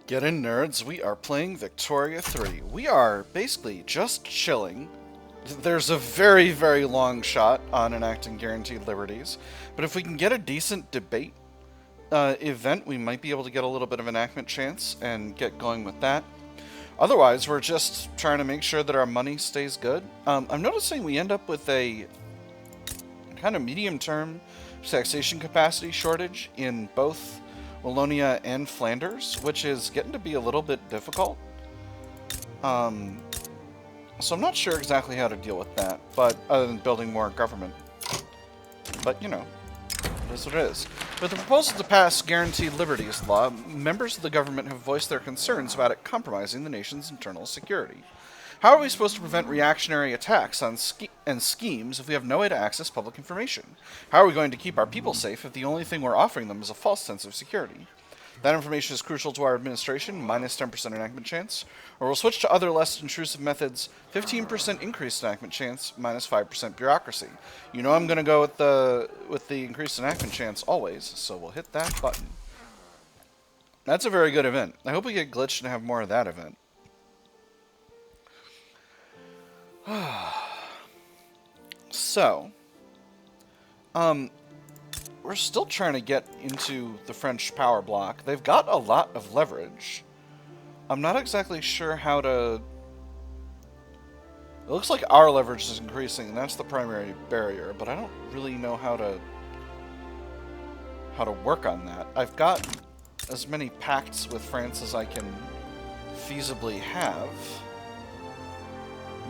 Get in, nerds. We are playing Victoria 3. We are basically just chilling. There's a very, very long shot on enacting Guaranteed Liberties, but if we can get a decent debate event, we might be able to get a little bit of enactment chance and get going with that. Otherwise, we're just trying to make sure that our money stays good. I'm noticing we end up with a kind of medium-term taxation capacity shortage in both Wallonia and Flanders, which is getting to be a little bit difficult. So I'm not sure exactly how to deal with that, but other than building more government. But, you know, it is what it is. With the proposal to pass Guaranteed Liberties law, members of the government have voiced their concerns about it compromising the nation's internal security. How are we supposed to prevent reactionary attacks on and schemes if we have no way to access public information? How are we going to keep our people safe if the only thing we're offering them is a false sense of security? That information is crucial to our administration, minus 10% enactment chance, or we'll switch to other less intrusive methods, 15% increased enactment chance, minus 5% bureaucracy. You know I'm going to go with the increased enactment chance always, so we'll hit that button. That's a very good event. I hope we get glitched and have more of that event. So, we're still trying to get into the French power bloc. They've got a lot of leverage. I'm not exactly sure how to... It looks like our leverage is increasing, and that's the primary barrier, but I don't really know how to work on that. I've got as many pacts with France as I can feasibly have.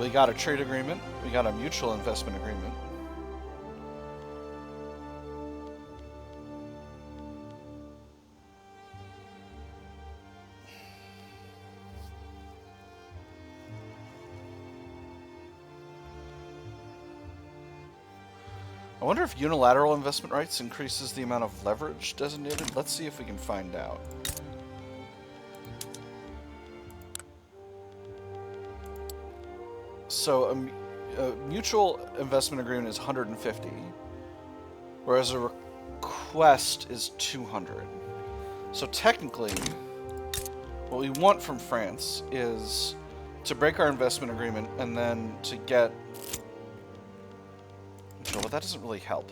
We got a trade agreement. We got a mutual investment agreement. I wonder if unilateral investment rights increases the amount of leverage designated. Let's see if we can find out. So a mutual investment agreement is 150, whereas a request is 200. So technically, what we want from France is to break our investment agreement and then to get... Well, that doesn't really help.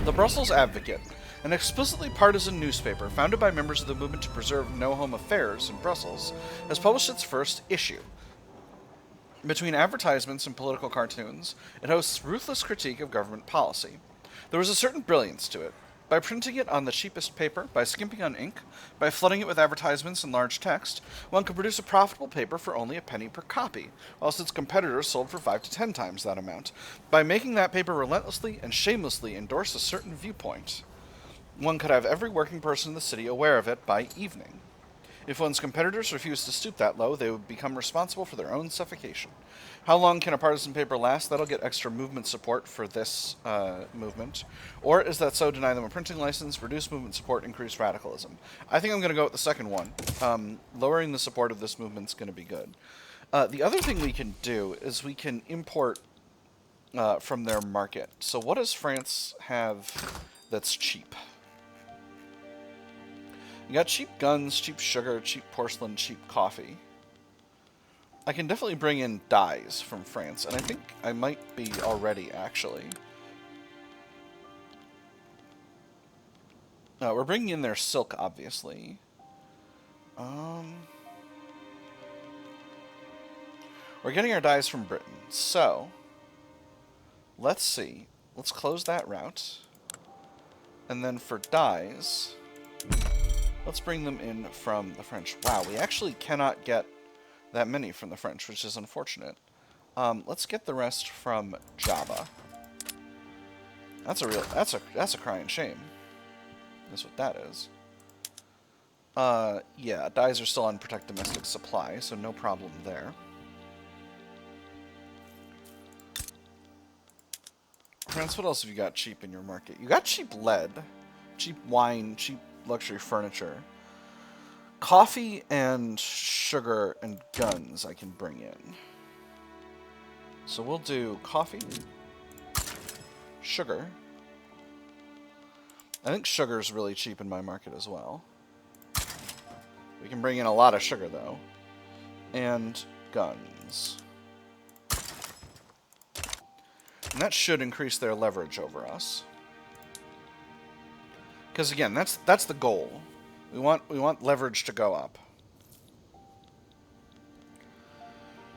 The Brussels Advocate, an explicitly partisan newspaper founded by members of the movement to preserve no home affairs in Brussels, has published its first issue. Between advertisements and political cartoons, it hosts ruthless critique of government policy. There was a certain brilliance to it. By printing it on the cheapest paper, by skimping on ink, by flooding it with advertisements and large text, one could produce a profitable paper for only a penny per copy, whilst its competitors sold for 5 to 10 times that amount. By making that paper relentlessly and shamelessly endorse a certain viewpoint, one could have every working person in the city aware of it by evening. If one's competitors refused to stoop that low, they would become responsible for their own suffocation. How long can a partisan paper last? That'll get extra movement support for this movement. Or is that so? Deny them a printing license, reduce movement support, increase radicalism. I think I'm going to go with the second one. Lowering the support of this movement's going to be good. The other thing we can do is we can import from their market. So what does France have that's cheap? You got cheap guns, cheap sugar, cheap porcelain, cheap coffee. I can definitely bring in dyes from France, and I think I might be already, actually. We're bringing in their silk, obviously. We're getting our dyes from Britain, so... Let's see. Let's close that route. And then for dyes... Let's bring them in from the French. Wow, we actually cannot get that many from the French, which is unfortunate. Let's get the rest from Java. That's a crying shame. That's what that is. Yeah, dyes are still on protect domestic supply, so no problem there. France, what else have you got cheap in your market? You got cheap lead, cheap wine, cheap luxury furniture. Coffee and sugar and guns I can bring in. So we'll do coffee, sugar. I think sugar is really cheap in my market as well. We can bring in a lot of sugar, though. And guns. And that should increase their leverage over us. Because again, that's the goal. We want leverage to go up.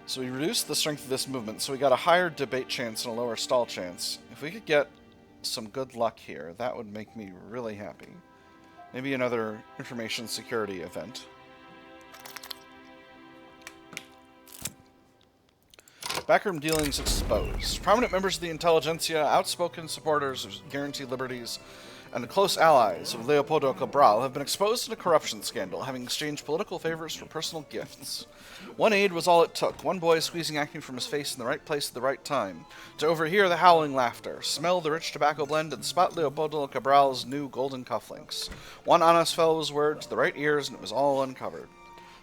So we reduced the strength of this movement, so we got a higher debate chance and a lower stall chance. If we could get some good luck here, that would make me really happy. Maybe another information security event. Backroom dealings exposed. Prominent members of the intelligentsia, outspoken supporters of Guaranteed Liberties, and the close allies of Leopoldo Cabral have been exposed in a corruption scandal, having exchanged political favors for personal gifts. One aide was all it took, one boy squeezing acne from his face in the right place at the right time, to overhear the howling laughter, smell the rich tobacco blend, and spot Leopoldo Cabral's new golden cufflinks. One honest fellow's word to the right ears, and it was all uncovered.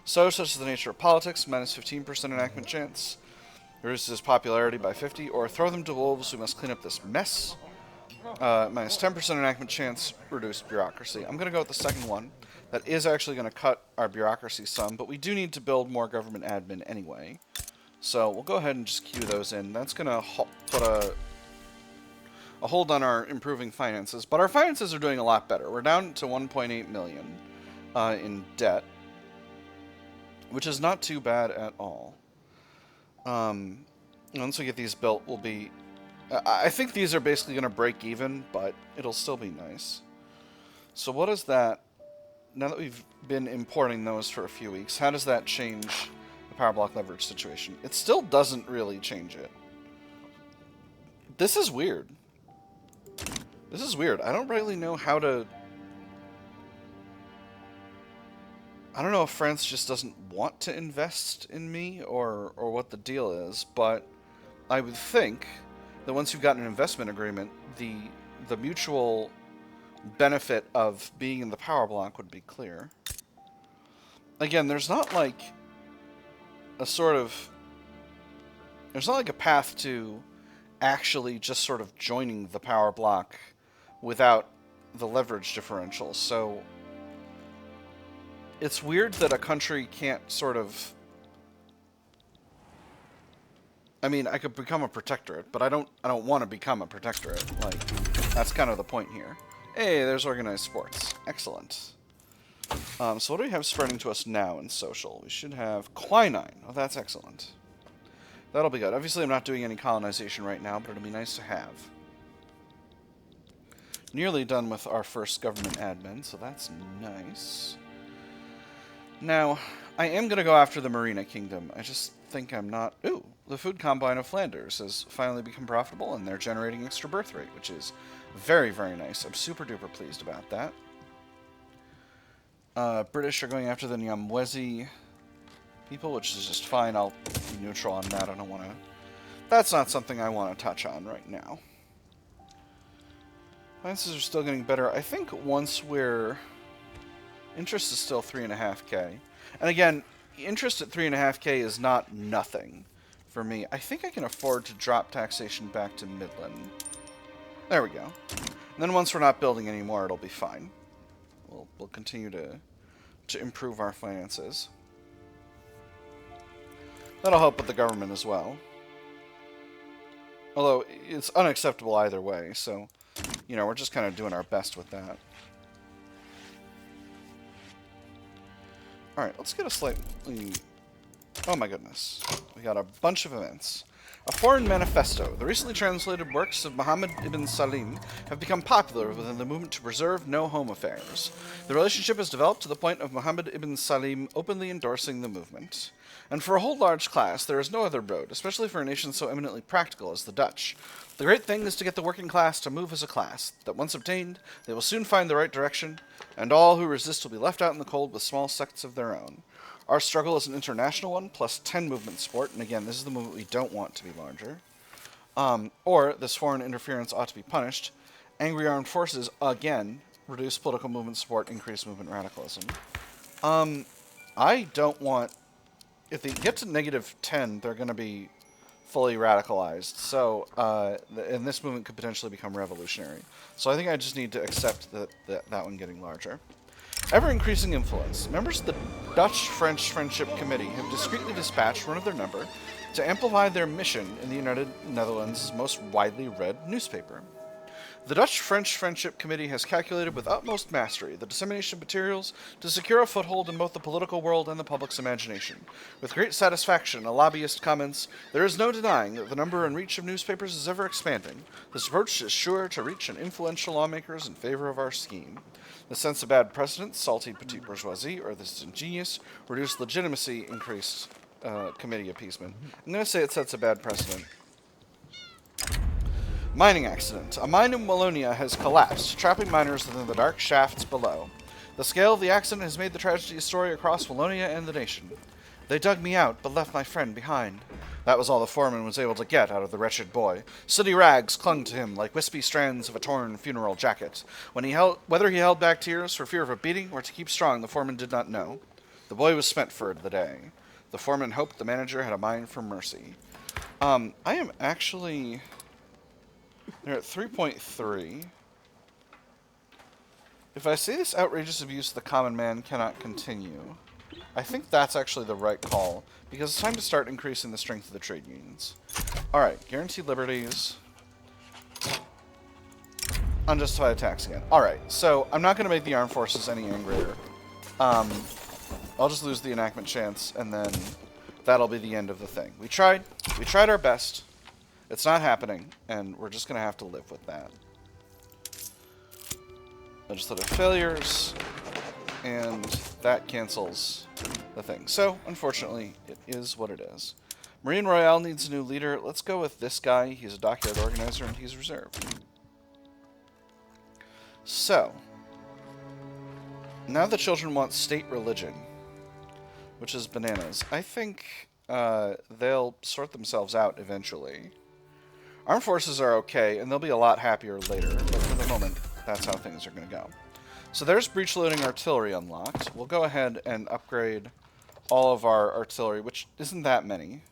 So, such is the nature of politics, minus 15% enactment chance, reduces his popularity by 50, or throw them to wolves, we must clean up this mess. Minus 10% enactment chance, reduced bureaucracy. I'm going to go with the second one. That is actually going to cut our bureaucracy some, but we do need to build more government admin anyway. So we'll go ahead and just queue those in. That's going to put a hold on our improving finances, but our finances are doing a lot better. We're down to 1.8 million in debt, which is not too bad at all. Once we get these built, we'll be... I think these are basically going to break even, but it'll still be nice. So what is that? Now that we've been importing those for a few weeks, how does that change the power block leverage situation? It still doesn't really change it. This is weird. This is weird. I don't really know how to... I don't know if France just doesn't want to invest in me or what the deal is, but I would think that once you've got an investment agreement, the mutual benefit of being in the power block would be clear. Again, there's not like a sort of... There's not like a path to actually just sort of joining the power block without the leverage differential, so it's weird that a country can't sort of... I mean, I could become a protectorate, but I don't want to become a protectorate. Like, that's kind of the point here. Hey, there's organized sports. Excellent. So what do we have spreading to us now in social? We should have quinine. Oh, that's excellent. That'll be good. Obviously, I'm not doing any colonization right now, but it'll be nice to have. Nearly done with our first government admin, so that's nice. Now, I am going to go after the Merina Kingdom. I just think I'm not... Ooh, the food combine of Flanders has finally become profitable, and they're generating extra birth rate, which is very, very nice. I'm super duper pleased about that. British are going after the Nyamwezi people, which is just fine. I'll be neutral on that. I don't want to... That's not something I want to touch on right now. Finances are still getting better. I think once we're... Interest is still 3.5k. And again, interest at 3.5k is not nothing for me. I think I can afford to drop taxation back to Midland. There we go. And then once we're not building anymore, it'll be fine. We'll continue to improve our finances. That'll help with the government as well. Although, it's unacceptable either way, so, you know, we're just kind of doing our best with that. Alright, let's get a slightly... Oh my goodness. We got a bunch of events. A foreign manifesto. The recently translated works of Muhammad ibn Salim have become popular within the movement to preserve no home affairs. The relationship has developed to the point of Muhammad ibn Salim openly endorsing the movement. And for a whole large class, there is no other road, especially for a nation so eminently practical as the Dutch. The great thing is to get the working class to move as a class, that once obtained, they will soon find the right direction, and all who resist will be left out in the cold with small sects of their own. Our struggle is an international one, plus 10 movement support, and again, this is the movement we don't want to be larger. Or, this foreign interference ought to be punished. Angry armed forces, again, reduce political movement support, increase movement radicalism. I don't want... If they get to -10, they're going to be fully radicalized. So, and this movement could potentially become revolutionary. So I think I just need to accept that one getting larger. Ever-increasing influence. Members of the Dutch-French Friendship Committee have discreetly dispatched one of their number to amplify their mission in the United Netherlands' most widely read newspaper. The Dutch-French Friendship Committee has calculated with utmost mastery the dissemination of materials to secure a foothold in both the political world and the public's imagination. With great satisfaction, a lobbyist comments, "There is no denying that the number and reach of newspapers is ever expanding. This approach is sure to reach an influential lawmakers in favor of our scheme. The sense of bad precedent, salty petite bourgeoisie, or this ingenious, reduced legitimacy, increased committee appeasement." I'm going to say it sets a bad precedent. Mining accident. A mine in Wallonia has collapsed, trapping miners within the dark shafts below. The scale of the accident has made the tragedy a story across Wallonia and the nation. "They dug me out, but left my friend behind." That was all the foreman was able to get out of the wretched boy. Sooty rags clung to him like wispy strands of a torn funeral jacket. Whether he held back tears for fear of a beating or to keep strong, the foreman did not know. The boy was spent for the day. The foreman hoped the manager had a mind for mercy. I am actually... They're at 3.3. If I say this outrageous abuse of the common man cannot continue, I think that's actually the right call, because it's time to start increasing the strength of the trade unions. Alright, guaranteed liberties. Unjustified attacks again. Alright, so I'm not going to make the armed forces any angrier. I'll just lose the enactment chance, and then that'll be the end of the thing. We tried our best. It's not happening, and we're just going to have to live with that. Legislative failures, and that cancels the thing. So, unfortunately, it is what it is. Marine Royale needs a new leader. Let's go with this guy. He's a dockyard organizer, and he's reserved. So, now the children want state religion, which is bananas. I think they'll sort themselves out eventually. Armed forces are okay, and they'll be a lot happier later, but for the moment, that's how things are going to go. So there's breech-loading artillery unlocked. We'll go ahead and upgrade all of our artillery, which isn't that many.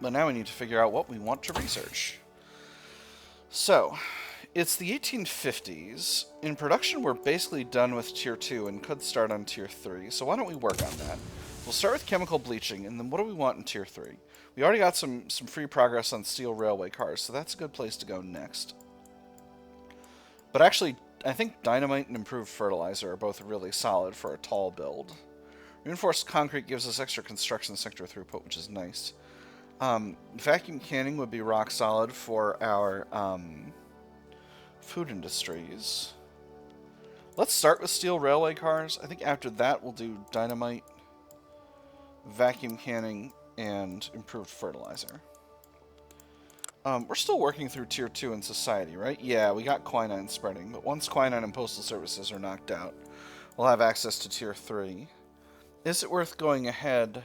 But now we need to figure out what we want to research. So, it's the 1850s. In production, we're basically done with Tier 2 and could start on Tier 3, so why don't we work on that? We'll start with chemical bleaching, and then what do we want in Tier 3? We already got some free progress on steel railway cars, so that's a good place to go next. But actually, I think dynamite and improved fertilizer are both really solid for a tall build. Reinforced concrete gives us extra construction sector throughput, which is nice. Vacuum canning would be rock solid for our food industries. Let's start with steel railway cars. I think after that we'll do dynamite, vacuum canning, and improved fertilizer. We're still working through Tier 2 in society, right? Yeah, we got quinine spreading, but once quinine and postal services are knocked out, we'll have access to Tier 3. Is it worth going ahead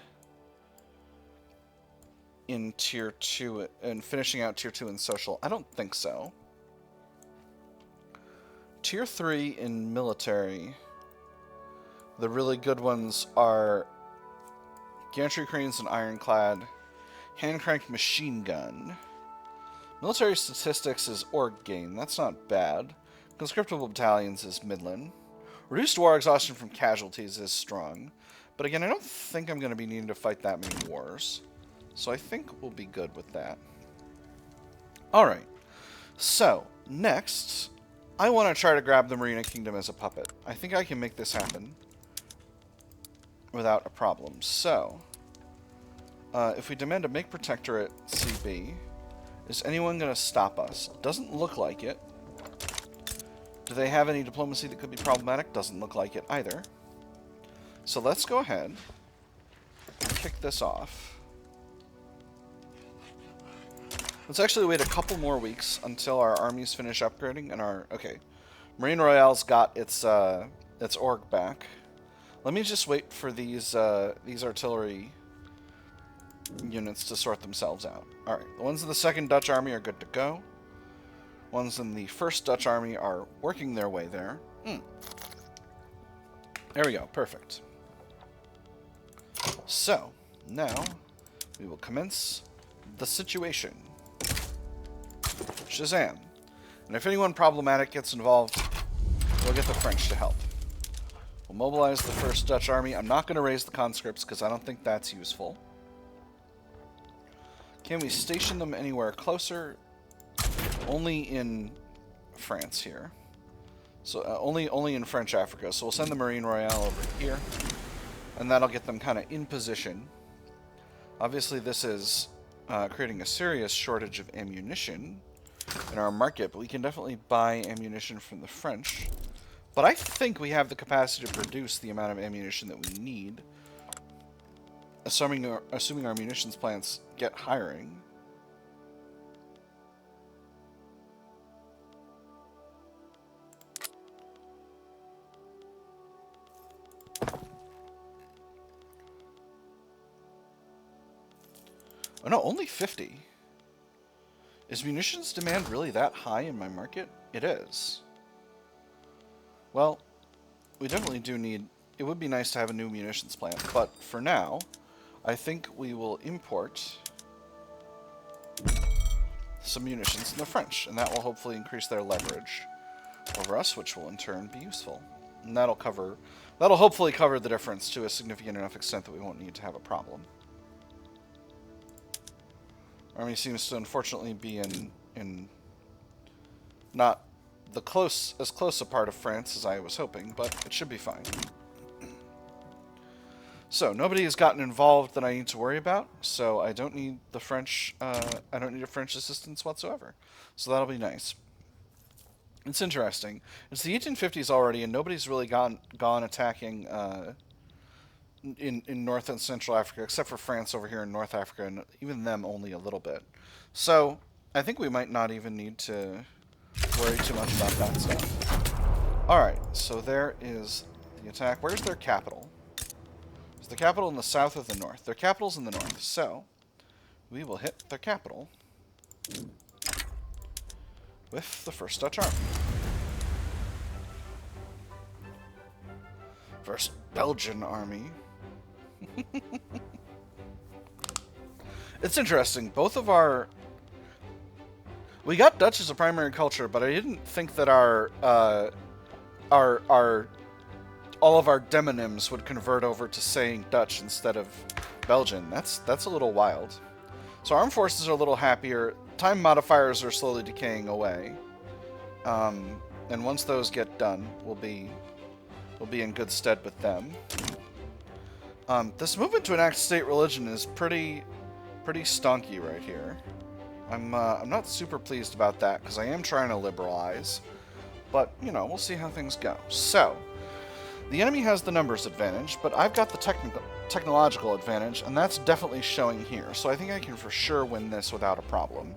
in Tier 2 and finishing out Tier 2 in social? I don't think so. Tier 3 in military, the really good ones are gantry cranes and ironclad, hand-cranked machine gun. Military statistics is org gain, that's not bad. Conscriptable battalions is midland. Reduced war exhaustion from casualties is strong. But again, I don't think I'm going to be needing to fight that many wars. So I think we'll be good with that. Alright, so next, I want to try to grab the Merina Kingdom as a puppet. I think I can make this happen without a problem. So, if we demand a make protectorate CB, is anyone going to stop us? Doesn't look like it. Do they have any diplomacy that could be problematic? Doesn't look like it either. So let's go ahead and kick this off. Let's actually wait a couple more weeks until our armies finish upgrading and our... Okay, Marine Royale's got its org back. Let me just wait for these artillery units to sort themselves out. Alright, the ones in the 2nd Dutch Army are good to go. Ones in the 1st Dutch Army are working their way there. There we go, perfect. So, now we will commence the situation, which Shazam. And if anyone problematic gets involved, we'll get the French to help. We'll mobilize the first Dutch army. I'm not going to raise the conscripts because I don't think that's useful. Can we station them anywhere closer? Only in France here. So only in French Africa. So we'll send the Marine Royale over here. And that'll get them kind of in position. Obviously this is creating a serious shortage of ammunition in our market, but we can definitely buy ammunition from the French. But I think we have the capacity to produce the amount of ammunition that we need, assuming our munitions plants get hiring. Oh no, only 50. Is munitions demand really that high in my market? It is. Well, we definitely do need... It would be nice to have a new munitions plant, but for now, I think we will import some munitions from the French, and that will hopefully increase their leverage over us, which will in turn be useful. And that'll hopefully cover the difference to a significant enough extent that we won't need to have a problem. Army seems to unfortunately be in not as close a part of France as I was hoping, but it should be fine. So nobody has gotten involved that I need to worry about, so I don't need the French. I don't need a French assistance whatsoever. So that'll be nice. It's interesting. It's the 1850s already, and nobody's really gone attacking in North and Central Africa, except for France over here in North Africa, and even them only a little bit. So I think we might not even need to worry too much about that stuff. Alright, so there is the attack. Where's their capital? Is the capital in the south or the north? Their capital's in the north, so we will hit their capital with the first Dutch army. First Belgian army. It's interesting. Both of our... We got Dutch as a primary culture, but I didn't think that all of our demonyms would convert over to saying Dutch instead of Belgian. That's a little wild. So armed forces are a little happier. Time modifiers are slowly decaying away. And once those get done, we'll be in good stead with them. This movement to enact state religion is pretty stonky right here. I'm not super pleased about that because I am trying to liberalize, but you know, we'll see how things go. So the enemy has the numbers advantage, but I've got the technological advantage, and that's definitely showing here. So I think I can for sure win this without a problem.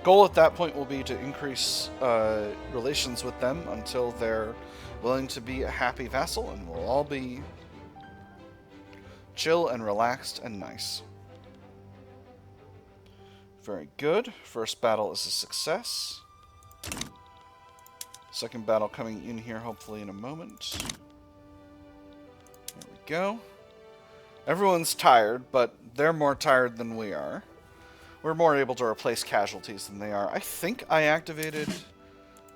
Goal at that point will be to increase relations with them until they're willing to be a happy vassal, and we'll all be chill and relaxed and nice. Very good. First battle is a success. Second battle coming in here hopefully in a moment. There we go. Everyone's tired, but they're more tired than we are. We're more able to replace casualties than they are. I think I activated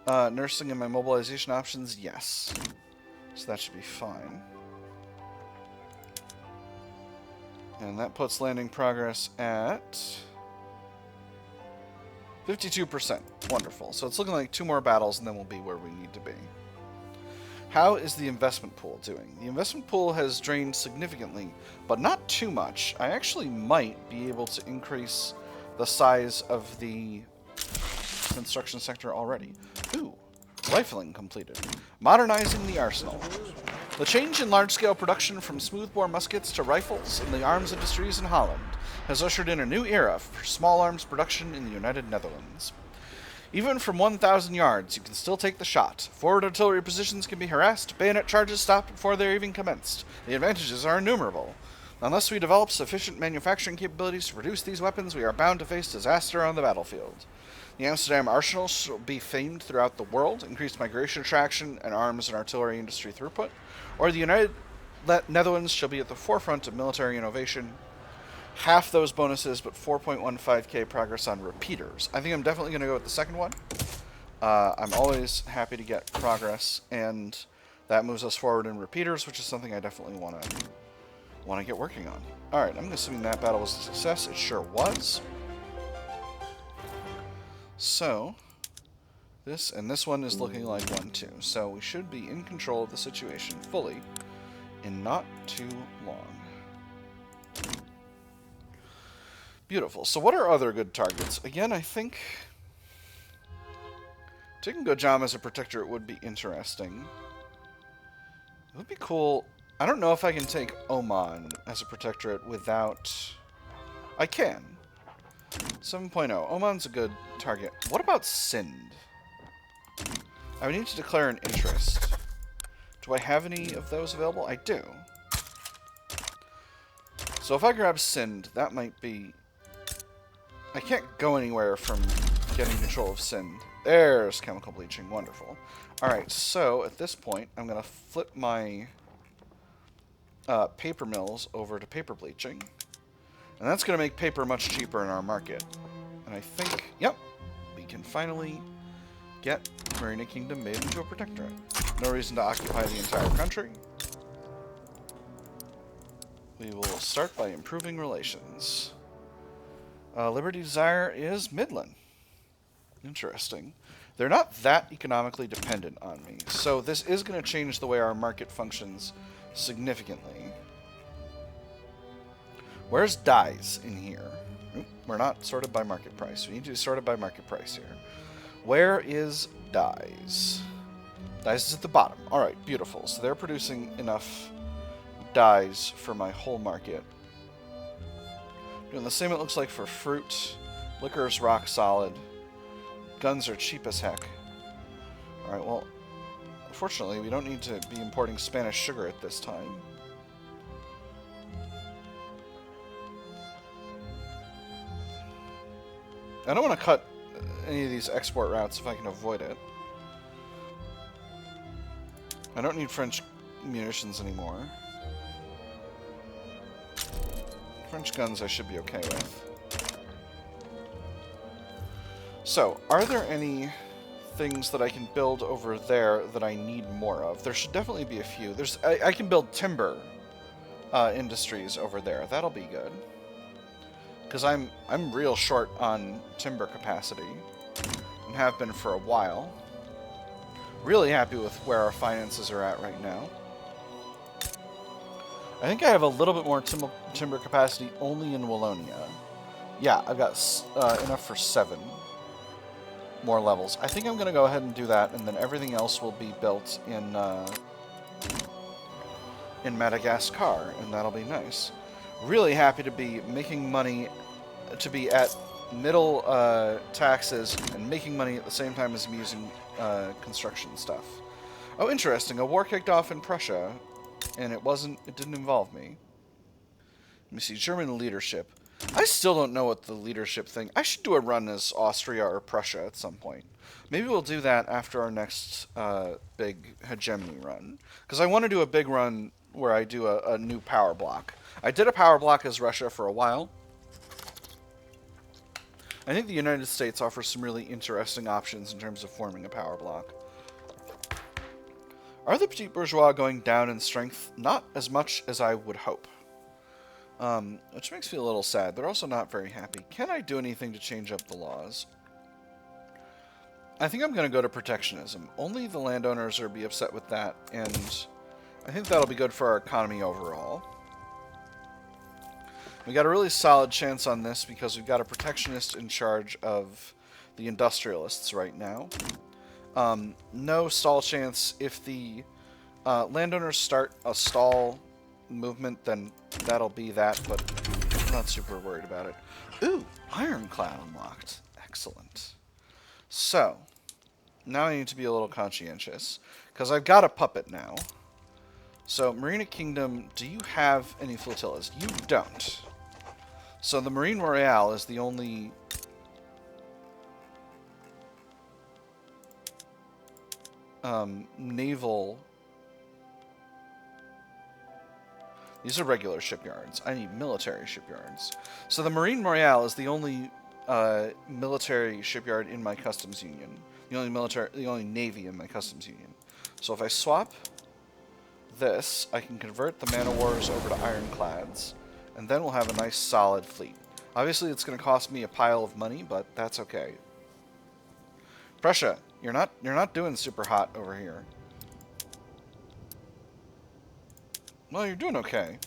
nursing in my mobilization options. Yes. So that should be fine. And that puts landing progress at 52%. Wonderful. So it's looking like 2 more battles and then we'll be where we need to be. How is the investment pool doing? The investment pool has drained significantly, but not too much. I actually might be able to increase the size of the construction sector already. Ooh, rifling completed. Modernizing the arsenal. The change in large-scale production from smoothbore muskets to rifles in the arms industries in Holland has ushered in a new era for small arms production in the United Netherlands. Even from 1,000 yards, you can still take the shot. Forward artillery positions can be harassed, bayonet charges stopped before they're even commenced. The advantages are innumerable. Unless we develop sufficient manufacturing capabilities to produce these weapons, we are bound to face disaster on the battlefield. The Amsterdam arsenal shall be famed throughout the world, increased migration attraction, and arms and artillery industry throughput. Or the United Netherlands shall be at the forefront of military innovation. half those bonuses, but 4.15k progress on repeaters. I think I'm definitely going to go with the second one. I'm always happy to get progress, and that moves us forward in repeaters, which is something I definitely want to get working on. All right, I'm assuming that battle was a success. It sure was. So this one is looking like one too. So we should be in control of the situation fully in not too long. Beautiful. So what are other good targets? Again, I think taking Gojam as a protectorate would be interesting. It would be cool. I don't know if I can take Oman as a protectorate without... I can. 7.0. Oman's a good target. What about Sind? I would need to declare an interest. Do I have any of those available? I do. So if I grab Sind, that might be... I can't go anywhere from getting control of Sind. There's chemical bleaching. Wonderful. Alright, so at this point, I'm going to flip my paper mills over to paper bleaching. And that's going to make paper much cheaper in our market. And I think, yep, we can finally get Merina Kingdom made into a protectorate. No reason to occupy the entire country. We will start by improving relations. Liberty Desire is Midland. Interesting. They're not that economically dependent on me, so this is going to change the way our market functions significantly. Where's dyes in here? Oop, we're not sorted by market price. We need to be sorted by market price here. Where is dyes? Dyes is at the bottom. Alright, beautiful. So they're producing enough dyes for my whole market. Doing the same it looks like for fruit. Liquor's rock solid. Guns are cheap as heck. Alright, well, unfortunately, we don't need to be importing Spanish sugar at this time. I don't want to cut any of these export routes if I can avoid it. I don't need French munitions anymore. French guns I should be okay with. So, are there any things that I can build over there that I need more of? There should definitely be a few. I can build timber industries over there. That'll be good. Because I'm real short on timber capacity, and have been for a while. Really happy with where our finances are at right now. I think I have a little bit more timber capacity only in Wallonia. Yeah, I've got enough for 7 more levels. I think I'm going to go ahead and do that, and then everything else will be built in Madagascar, and that'll be nice. Really happy to be making money, to be at middle taxes and making money at the same time as I'm using construction stuff. Oh, interesting. A war kicked off in Prussia, and it didn't involve me. Let me see. German leadership. I still don't know what the leadership thing... I should do a run as Austria or Prussia at some point. Maybe we'll do that after our next big hegemony run. Because I want to do a big run where I do a new power block. I did a power block as Russia for a while. I think the United States offers some really interesting options in terms of forming a power block. Are the petit bourgeois going down in strength? Not as much as I would hope. Which makes me a little sad. They're also not very happy. Can I do anything to change up the laws? I think I'm going to go to protectionism. Only the landowners are be upset with that, and I think that'll be good for our economy overall. We got a really solid chance on this because we've got a protectionist in charge of the industrialists right now. No stall chance. If the landowners start a stall movement, then that'll be that, but I'm not super worried about it. Ooh, ironclad unlocked. Excellent. So, now I need to be a little conscientious, because I've got a puppet now. So, Merina Kingdom, do you have any flotillas? You don't. So the Marine Royale is the only naval... These are regular shipyards. I need military shipyards. So the Marine Royale is the only military shipyard in my customs union. The only navy in my customs union. So if I swap this, I can convert the man of wars over to ironclads, and then we'll have a nice solid fleet. Obviously, it's going to cost me a pile of money, but that's okay. Prussia, you're not doing super hot over here. Well, you're doing okay.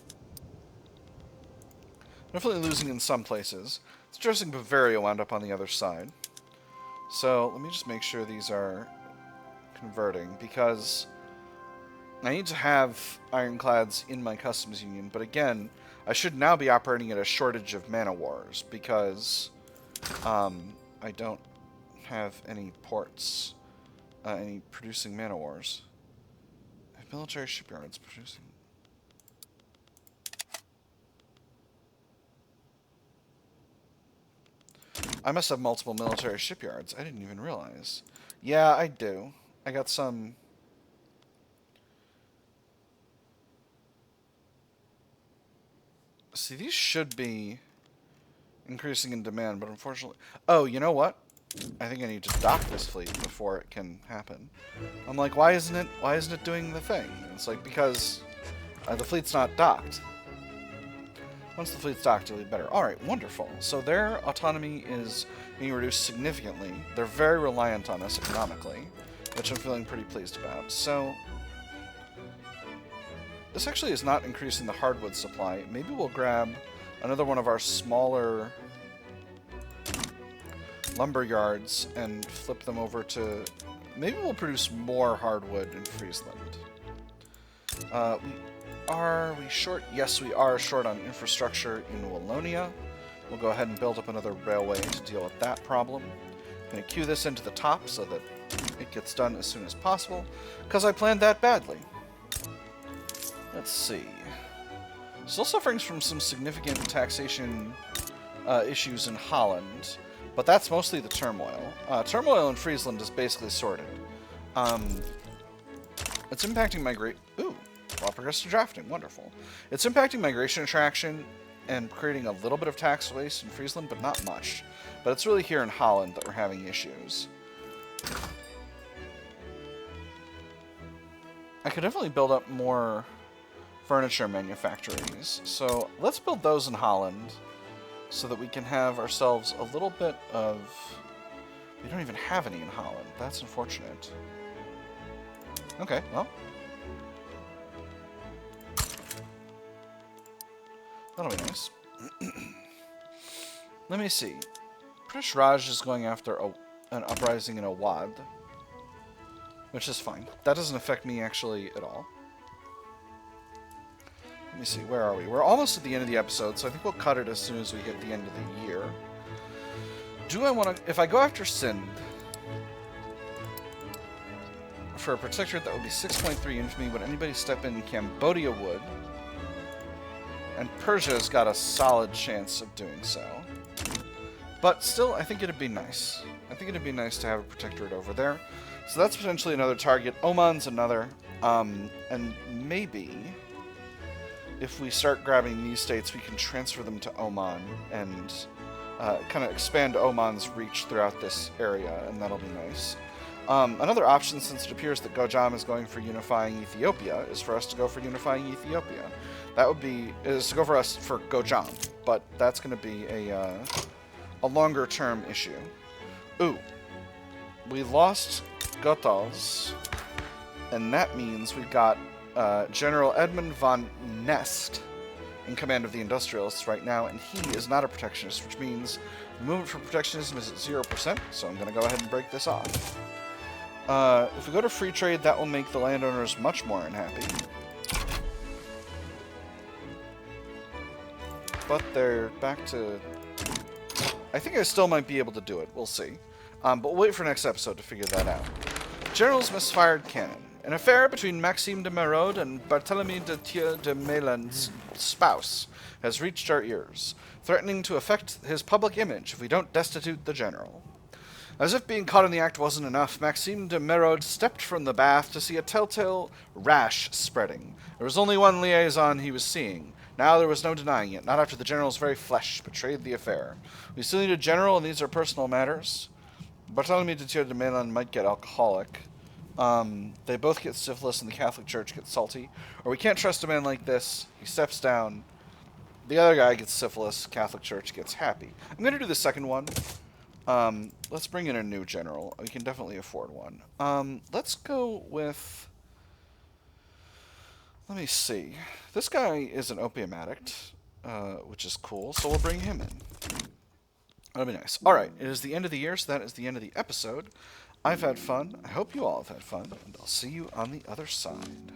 Definitely losing in some places. It's interesting Bavaria wound up on the other side. So let me just make sure these are converting, because I need to have ironclads in my customs union, but again, I should now be operating at a shortage of man-o-wars, because I don't have any ports, any producing man-o-wars. I have military shipyards producing. I must have multiple military shipyards. I didn't even realize. Yeah, I do. I got some. See, these should be increasing in demand, but unfortunately... Oh, you know what? I think I need to dock this fleet before it can happen. I'm like, why isn't it doing the thing? And it's like, because the fleet's not docked. Once the fleet's docked, it'll be better. Alright, wonderful. So their autonomy is being reduced significantly. They're very reliant on us economically, which I'm feeling pretty pleased about. So this actually is not increasing the hardwood supply. Maybe we'll grab another one of our smaller lumber yards and flip them over to... Maybe we'll produce more hardwood in Friesland. Are we short? Yes, we are short on infrastructure in Wallonia. We'll go ahead and build up another railway to deal with that problem. I'm going to queue this into the top so that it gets done as soon as possible, because I planned that badly. Let's see. Still suffering from some significant taxation issues in Holland, but that's mostly the turmoil. Turmoil in Friesland is basically sorted. It's impacting migration. Ooh. Well, progressive drafting, wonderful. It's impacting migration attraction and creating a little bit of tax waste in Friesland, but not much. But it's really here in Holland that we're having issues. I could definitely build up more furniture manufactories. So let's build those in Holland so that we can have ourselves a little bit of... We don't even have any in Holland. That's unfortunate. Okay, well... That'll be nice. Let me see. British Raj is going after an uprising in Awad, which is fine. That doesn't affect me actually at all. Let me see, where are we? We're almost at the end of the episode, so I think we'll cut it as soon as we hit the end of the year. Do I want to... If I go after Sindh, for a protectorate, that would be 6.3 infamy. Would anybody step in? Cambodia would. And Persia's got a solid chance of doing so. But still, I think it'd be nice. I think it'd be nice to have a protectorate over there. So that's potentially another target. Oman's another. And maybe, if we start grabbing these states, we can transfer them to Oman and kind of expand Oman's reach throughout this area, and that'll be nice. Another option, since it appears that Gojam is going for unifying Ethiopia, is for us to go for unifying Ethiopia. That would be... is to go for us for Gojam, but that's going to be a longer-term issue. Ooh. We lost Gotals, and that means we've got General Edmund von Nest in command of the industrialists right now, and he is not a protectionist, which means the movement for protectionism is at 0%, so I'm going to go ahead and break this off. If we go to free trade, that will make the landowners much more unhappy. But they're back to... I think I still might be able to do it. We'll see. But we'll wait for next episode to figure that out. General's misfired cannon. An affair between Maxime de Merode and Barthélemy de Thieu de Mélan's spouse has reached our ears, threatening to affect his public image if we don't destitute the general. As if being caught in the act wasn't enough, Maxime de Merode stepped from the bath to see a telltale rash spreading. There was only one liaison he was seeing. Now there was no denying it, not after the general's very flesh betrayed the affair. We still need a general, and these are personal matters. Bartholomew de Thiers de Melun might get alcoholic. They both get syphilis, and the Catholic Church gets salty. Or we can't trust a man like this. He steps down. The other guy gets syphilis. Catholic Church gets happy. I'm going to do the second one. Let's bring in a new general. We can definitely afford one. Let's go with... Let me see. This guy is an opium addict, which is cool, so we'll bring him in. That'll be nice. Alright, it is the end of the year, so that is the end of the episode. I've had fun. I hope you all have had fun, and I'll see you on the other side.